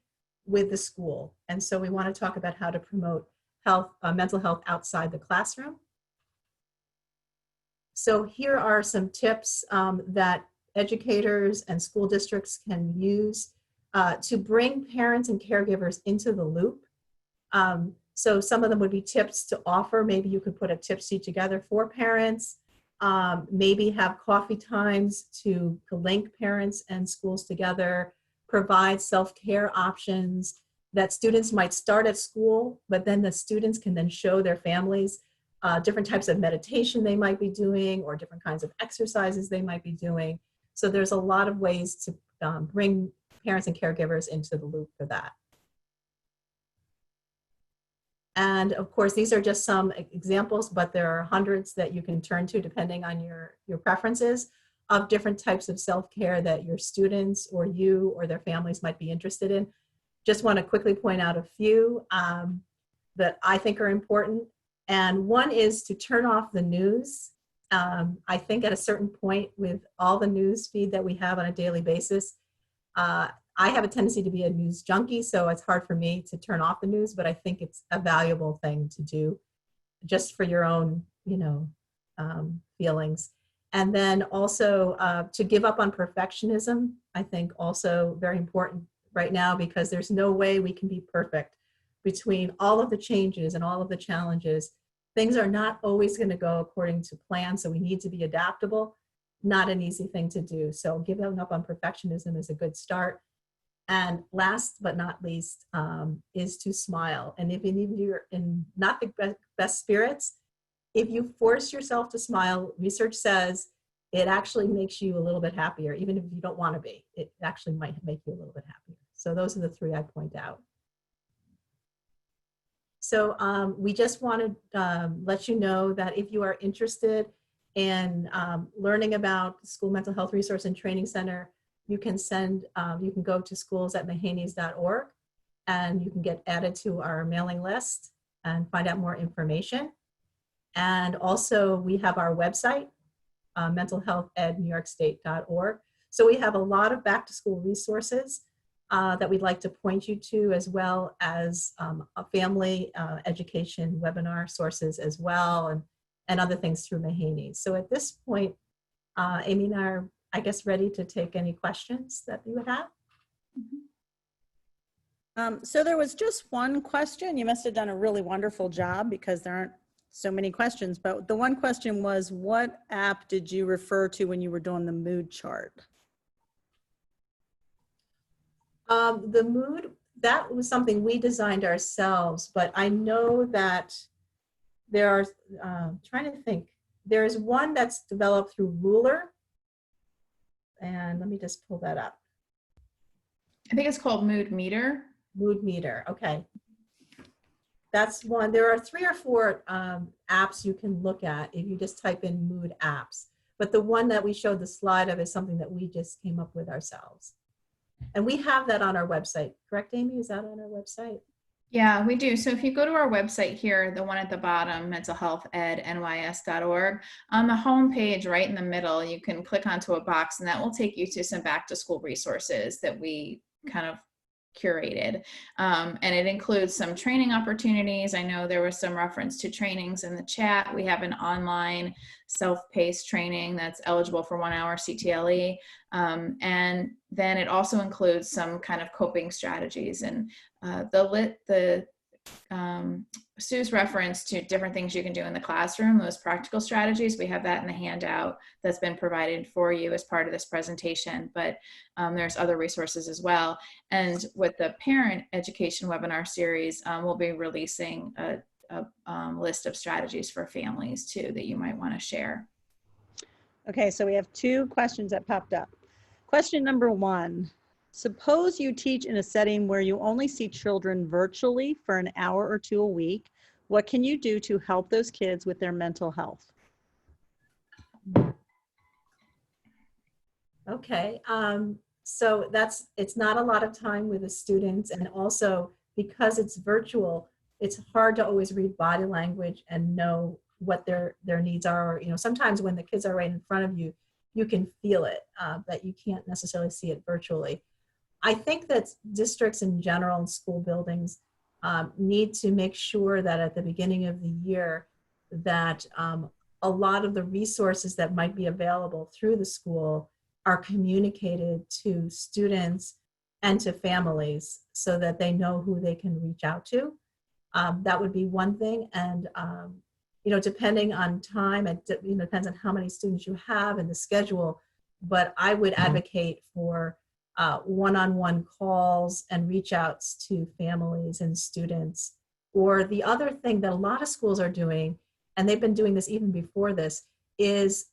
with the school. And so we want to talk about how to promote health, mental health outside the classroom. So here are some tips that educators and school districts can use to bring parents and caregivers into the loop. So some of them would be tips to offer. Maybe you could put a tip sheet together for parents. Maybe have coffee times to link parents and schools together, provide self-care options that students might start at school, but then the students can then show their families different types of meditation they might be doing, or different kinds of exercises they might be doing. So there's a lot of ways to bring parents and caregivers into the loop for that. And of course, these are just some examples, but there are hundreds that you can turn to depending on your preferences of different types of self-care that your students or you or their families might be interested in. Just want to quickly point out a few that I think are important. And one is to turn off the news. I think at a certain point with all the news feed that we have on a daily basis, I have a tendency to be a news junkie, so it's hard for me to turn off the news, but I think it's a valuable thing to do just for your own, feelings. And then also to give up on perfectionism, I think also very important right now, because there's no way we can be perfect between all of the changes and all of the challenges. Things are not always going to go according to plan, so we need to be adaptable. Not an easy thing to do. So giving up on perfectionism is a good start. And last but not least is to smile. And if you're in not the best spirits, if you force yourself to smile, research says it actually makes you a little bit happier. Even if you don't want to be, it actually might make you a little bit happier. So those are the three I point out. So we just want to let you know that if you are interested in learning about the School Mental Health Resource and Training Center, you can go to schools@mahaneys.org, and you can get added to our mailing list and find out more information. And also we have our website, mentalhealthednewyorkstate.org. So we have a lot of back to school resources that we'd like to point you to, as well as a family education webinar sources as well, and other things through Mahaney's. So at this point, Amy and I are, I guess, ready to take any questions that you would have. So there was just one question. You must have done a really wonderful job, because there aren't so many questions, but the one question was, what app did you refer to when you were doing the mood chart? The mood, that was something we designed ourselves, but I know that there are, trying to think, there is one that's developed through Ruler, and let me just pull that up. I think it's called Mood Meter. Mood Meter, okay. That's one. There are 3 or 4 apps you can look at if you just type in mood apps. But the one that we showed the slide of is something that we just came up with ourselves. And we have that on our website. Correct, Amy? Is that on our website? Yeah, we do. So if you go to our website here, the one at the bottom, mentalhealthednys.org, on the home page right in the middle, you can click onto a box, and that will take you to some back to school resources that we kind of curated. And it includes some training opportunities. I know there was some reference to trainings in the chat. We have an online self-paced training that's eligible for 1 hour CTLE. And then it also includes some kind of coping strategies, and Sue's reference to different things you can do in the classroom, those practical strategies. We have that in the handout that's been provided for you as part of this presentation, but there's other resources as well. And with the parent education webinar series, we'll be releasing a list of strategies for families too that you might want to share. Okay, so we have 2 questions that popped up. Question number 1, suppose you teach in a setting where you only see children virtually for an hour or 2 a week. What can you do to help those kids with their mental health? Okay, so it's not a lot of time with the students, and also because it's virtual, it's hard to always read body language and know what their needs are. You know, sometimes when the kids are right in front of you, you can feel it, but you can't necessarily see it virtually. I think that districts in general and school buildings need to make sure that at the beginning of the year that a lot of the resources that might be available through the school are communicated to students and to families so that they know who they can reach out to. That would be one thing. And you know, depending on time, it depends on how many students you have and the schedule, but I would advocate for one-on-one calls and reach outs to families and students. Or the other thing that a lot of schools are doing, and they've been doing this even before this, is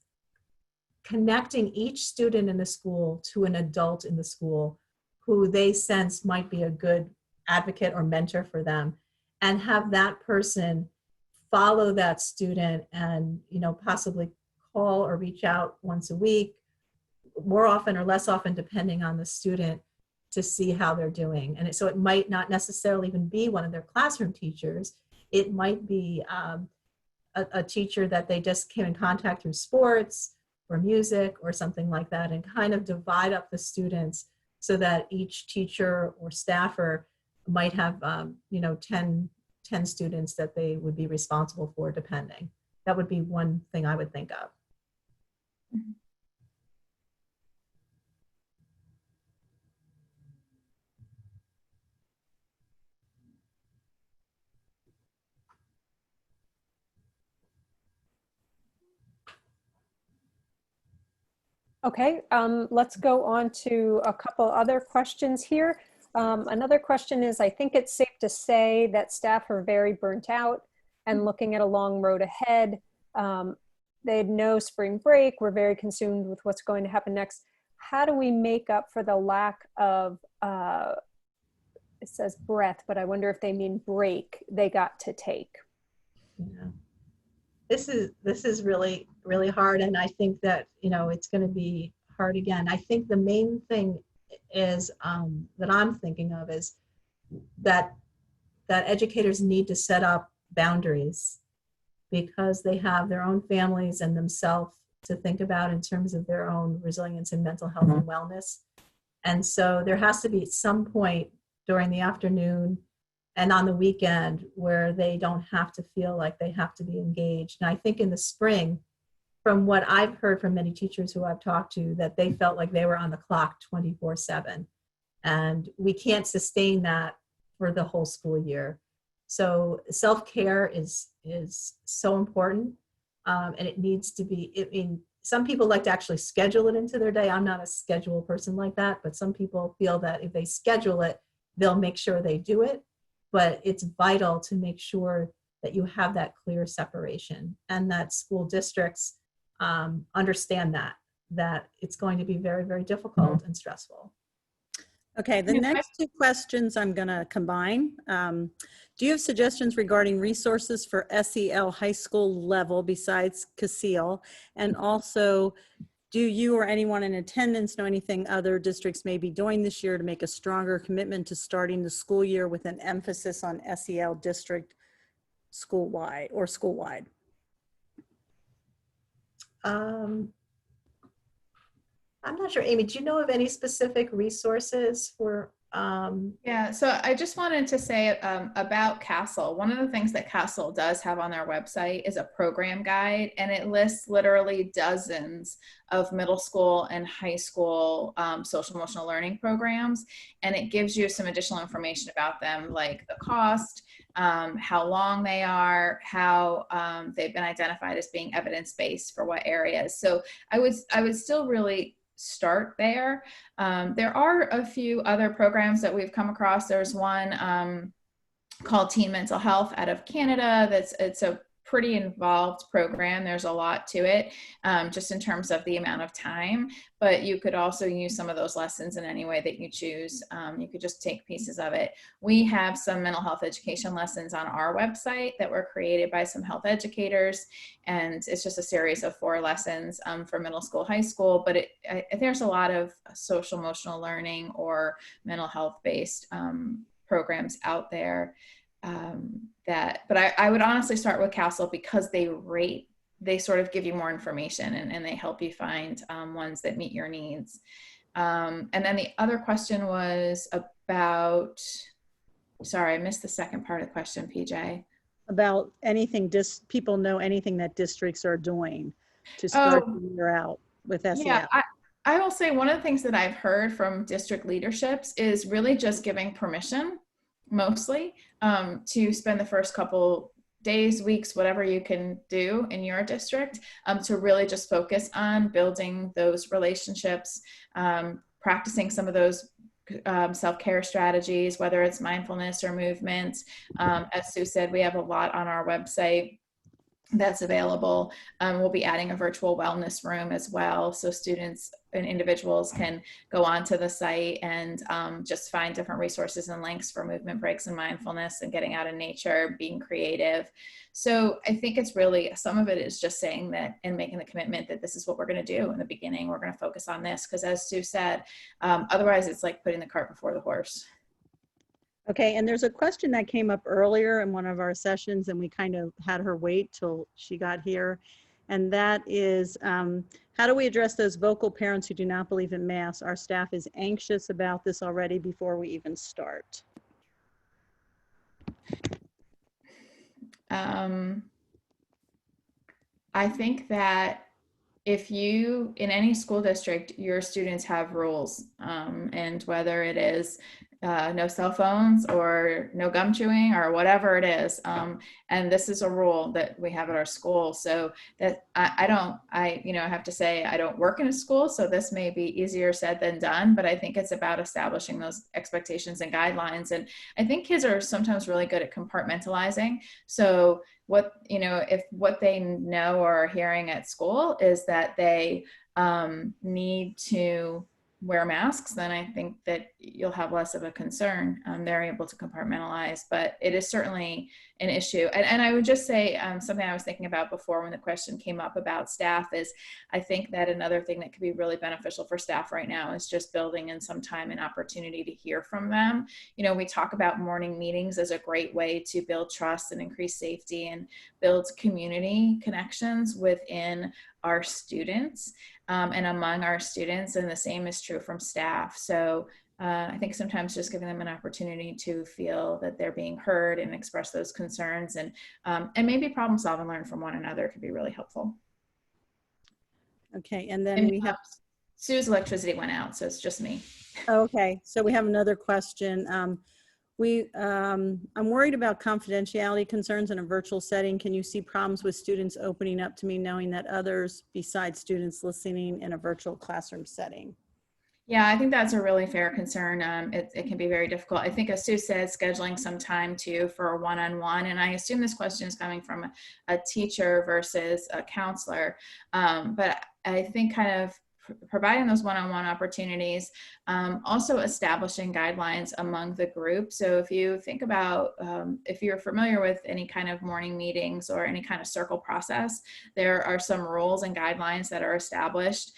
connecting each student in the school to an adult in the school who they sense might be a good advocate or mentor for them, and have that person follow that student and, you know, possibly call or reach out once a week, more often or less often, depending on the student, to see how they're doing. And so it might not necessarily even be one of their classroom teachers. It might be a teacher that they just came in contact through sports or music or something like that, and kind of divide up the students so that each teacher or staffer might have, you know, 10 students that they would be responsible for, depending. That would be one thing I would think of. Okay, let's go on to a couple other questions here. Another question is, I think it's safe to say that staff are very burnt out and looking at a long road ahead. They had no spring break. We're very consumed with what's going to happen next. How do we make up for the lack of, it says breath, but I wonder if they mean break they got to take? Yeah. This is really, really hard. And I think that, it's going to be hard again. I think the main thing is that I'm thinking of is that educators need to set up boundaries because they have their own families and themselves to think about in terms of their own resilience and mental health and wellness. And so there has to be some point during the afternoon and on the weekend where they don't have to feel like they have to be engaged. And I think in the spring, from what I've heard from many teachers who I've talked to, that they felt like they were on the clock 24/7. And we can't sustain that for the whole school year. So self-care is so important. And it needs to be, some people like to actually schedule it into their day. I'm not a schedule person like that, but some people feel that if they schedule it, they'll make sure they do it. But it's vital to make sure that you have that clear separation and that school districts understand that it's going to be very, very difficult and stressful. Okay, the next two questions I'm going to combine. Do you have suggestions regarding resources for SEL high school level besides CASEL? And also, do you or anyone in attendance know anything other districts may be doing this year to make a stronger commitment to starting the school year with an emphasis on SEL district schoolwide or schoolwide? I'm not sure, Amy, do you know of any specific resources for? Yeah, so I just wanted to say about CASEL. One of the things that CASEL does have on their website is a program guide, and it lists literally dozens of middle school and high school social emotional learning programs, and it gives you some additional information about them, like the cost, how long they are, how they've been identified as being evidence-based for what areas. So I would still really start there. There are a few other programs that we've come across. There's one called Teen Mental Health out of Canada. It's a pretty involved program. There's a lot to it, just in terms of the amount of time, but you could also use some of those lessons in any way that you choose. You could just take pieces of it. We have some mental health education lessons on our website that were created by some health educators, and it's just a series of 4 lessons for middle school, high school, but there's a lot of social emotional learning or mental health based programs out there. But I would honestly start with CASEL because they sort of give you more information and they help you find ones that meet your needs. And then the other question was about, sorry, I missed the second part of the question, PJ. About anything, people know anything that districts are doing to start the year out with SEL. Yeah, I will say one of the things that I've heard from district leaderships is really just giving permission, mostly, to spend the first couple days, weeks, whatever you can do in your district, to really just focus on building those relationships, practicing some of those self-care strategies, whether it's mindfulness or movement. As Sue said, we have a lot on our website that's available. We'll be adding a virtual wellness room as well, so students and individuals can go onto the site and just find different resources and links for movement breaks and mindfulness and getting out in nature, being creative. So I think it's really, some of it is just saying that and making the commitment that this is what we're going to do in the beginning. We're going to focus on this because, as Sue said, otherwise it's like putting the cart before the horse. Okay, and there's a question that came up earlier in one of our sessions, and we kind of had her wait till she got here. And that is, how do we address those vocal parents who do not believe in masks? Our staff is anxious about this already before we even start. I think that if you, in any school district, your students have rules, and whether it is no cell phones or no gum chewing or whatever it is. And this is a rule that we have at our school. So that I have to say, I don't work in a school, so this may be easier said than done, but I think it's about establishing those expectations and guidelines. And I think kids are sometimes really good at compartmentalizing. So if what they know or are hearing at school is that they need to wear masks, then I think that you'll have less of a concern. They're able to compartmentalize, but it is certainly an issue. And I would just say something I was thinking about before when the question came up about staff is, I think that another thing that could be really beneficial for staff right now is just building in some time and opportunity to hear from them. We talk about morning meetings as a great way to build trust and increase safety and build community connections within our students and among our students, and the same is true from staff. So I think sometimes just giving them an opportunity to feel that they're being heard and express those concerns, and maybe problem solve and learn from one another could be really helpful. Okay, and then we have Sue's electricity went out, so it's just me. Okay, so we have another question. I'm worried about confidentiality concerns in a virtual setting. Can you see problems with students opening up to me knowing that others besides students listening in a virtual classroom setting? Yeah, I think that's a really fair concern. It can be very difficult. I think, as Sue said, scheduling some time too for a one-on-one, and I assume this question is coming from a teacher versus a counselor, but I think kind of providing those one-on-one opportunities, also establishing guidelines among the group. So if you think about, if you're familiar with any kind of morning meetings or any kind of circle process, there are some rules and guidelines that are established.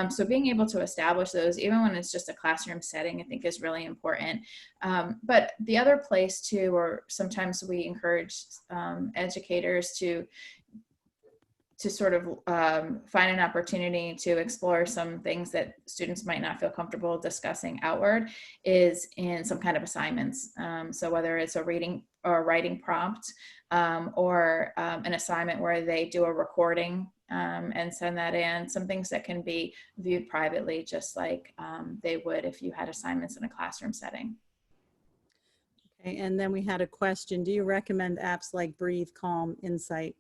So being able to establish those, even when it's just a classroom setting, I think is really important. But the other place too, or sometimes we encourage educators to sort of find an opportunity to explore some things that students might not feel comfortable discussing outward, is in some kind of assignments. So whether it's a reading or writing prompt, or an assignment where they do a recording and send that in, some things that can be viewed privately, just like they would if you had assignments in a classroom setting. Okay, and then we had a question. Do you recommend apps like Breathe, Calm, Insight?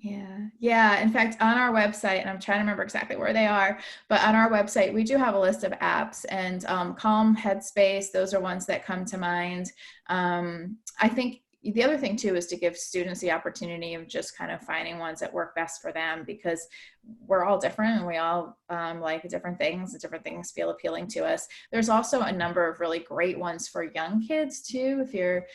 Yeah. In fact, on our website, and I'm trying to remember exactly where they are, but on our website, we do have a list of apps, and Calm, Headspace, those are ones that come to mind. I think the other thing too is to give students the opportunity of just kind of finding ones that work best for them, because we're all different and we all like different things feel appealing to us. There's also a number of really great ones for young kids too, if you're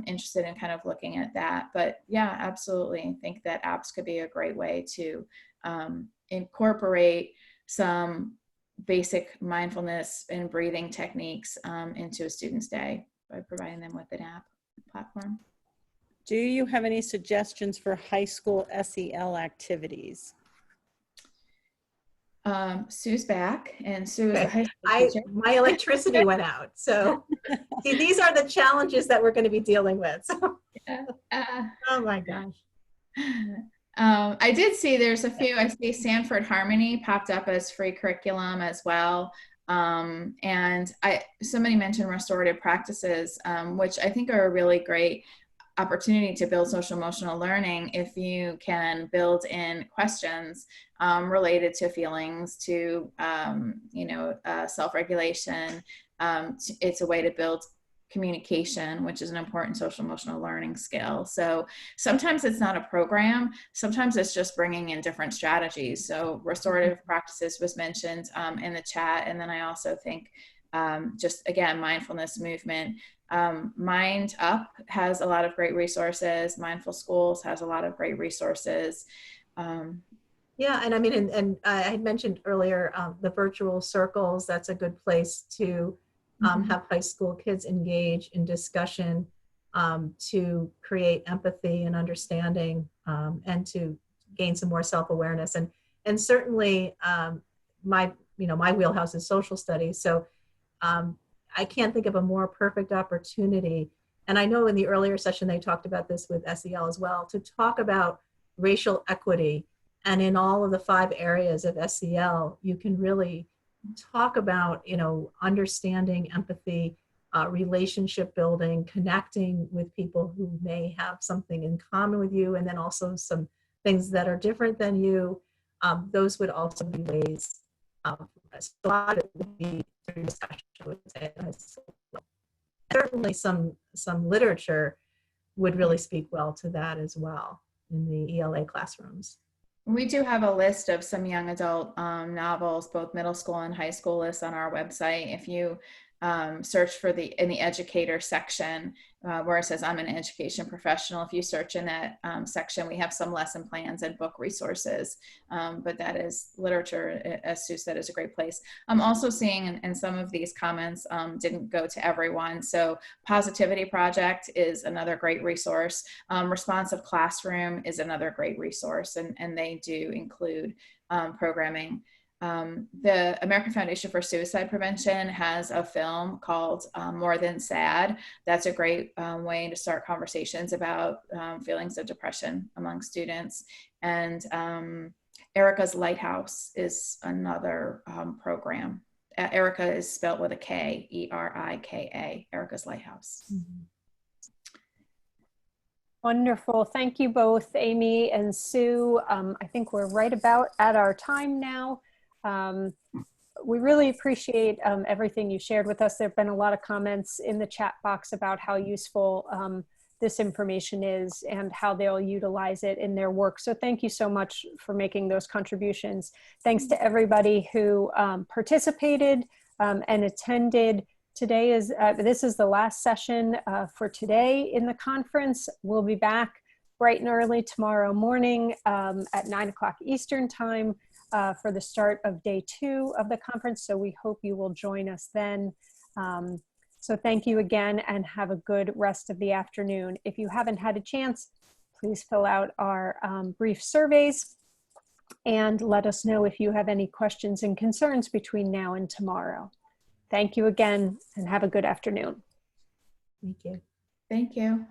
interested in kind of looking at that. But yeah, absolutely. I think that apps could be a great way to incorporate some basic mindfulness and breathing techniques into a student's day by providing them with an app platform. Do you have any suggestions for high school SEL activities? Sue's back, and Sue is a high school teacher. My electricity went out. So see, these are the challenges that we're going to be dealing with. So. Oh my gosh. I did see there's a few. I see Sanford Harmony popped up as free curriculum as well. And somebody mentioned restorative practices, which I think are a really great opportunity to build social emotional learning if you can build in questions related to feelings, to self-regulation. It's a way to build communication, which is an important social emotional learning skill. So sometimes it's not a program, sometimes it's just bringing in different strategies. So restorative practices was mentioned in the chat, and then I also think just again, mindfulness, movement. Mind Up has a lot of great resources. Mindful Schools has a lot of great resources. Yeah, and I mean, and I had mentioned earlier the virtual circles. That's a good place to have high school kids engage in discussion to create empathy and understanding, and to gain some more self-awareness. And certainly my wheelhouse is social studies. So I can't think of a more perfect opportunity. And I know in the earlier session, they talked about this with SEL as well, to talk about racial equity And in all of the 5 areas of SEL, you can really talk about, understanding, empathy, relationship building, connecting with people who may have something in common with you, and then also some things that are different than you. Those would also be ways. A lot of it would be through discussion, I would say. Certainly some literature would really speak well to that as well in the ELA classrooms. We do have a list of some young adult novels, both middle school and high school lists on our website. If you search for in the educator section where it says I'm an education professional, if you search in that section, we have some lesson plans and book resources, but that is literature, as Sue said, is a great place. I'm also seeing in some of these comments didn't go to everyone, so Positivity Project is another great resource. Responsive Classroom is another great resource, and they do include programming. The American Foundation for Suicide Prevention has a film called More Than Sad. That's a great way to start conversations about feelings of depression among students. And Erica's Lighthouse is another program. Erica is spelled with a K, E-R-I-K-A, Erica's Lighthouse. Mm-hmm. Wonderful. Thank you both, Amy and Sue. I think we're right about at our time now. We really appreciate everything you shared with us. There have been a lot of comments in the chat box about how useful this information is and how they'll utilize it in their work. So thank you so much for making those contributions. Thanks to everybody who participated and attended. Today is, this is the last session for today in the conference. We'll be back bright and early tomorrow morning at 9 o'clock Eastern time for the start of day 2 of the conference. So we hope you will join us then. So thank you again and have a good rest of the afternoon. If you haven't had a chance, please fill out our brief surveys and let us know if you have any questions and concerns between now and tomorrow. Thank you again and have a good afternoon. Thank you. Thank you.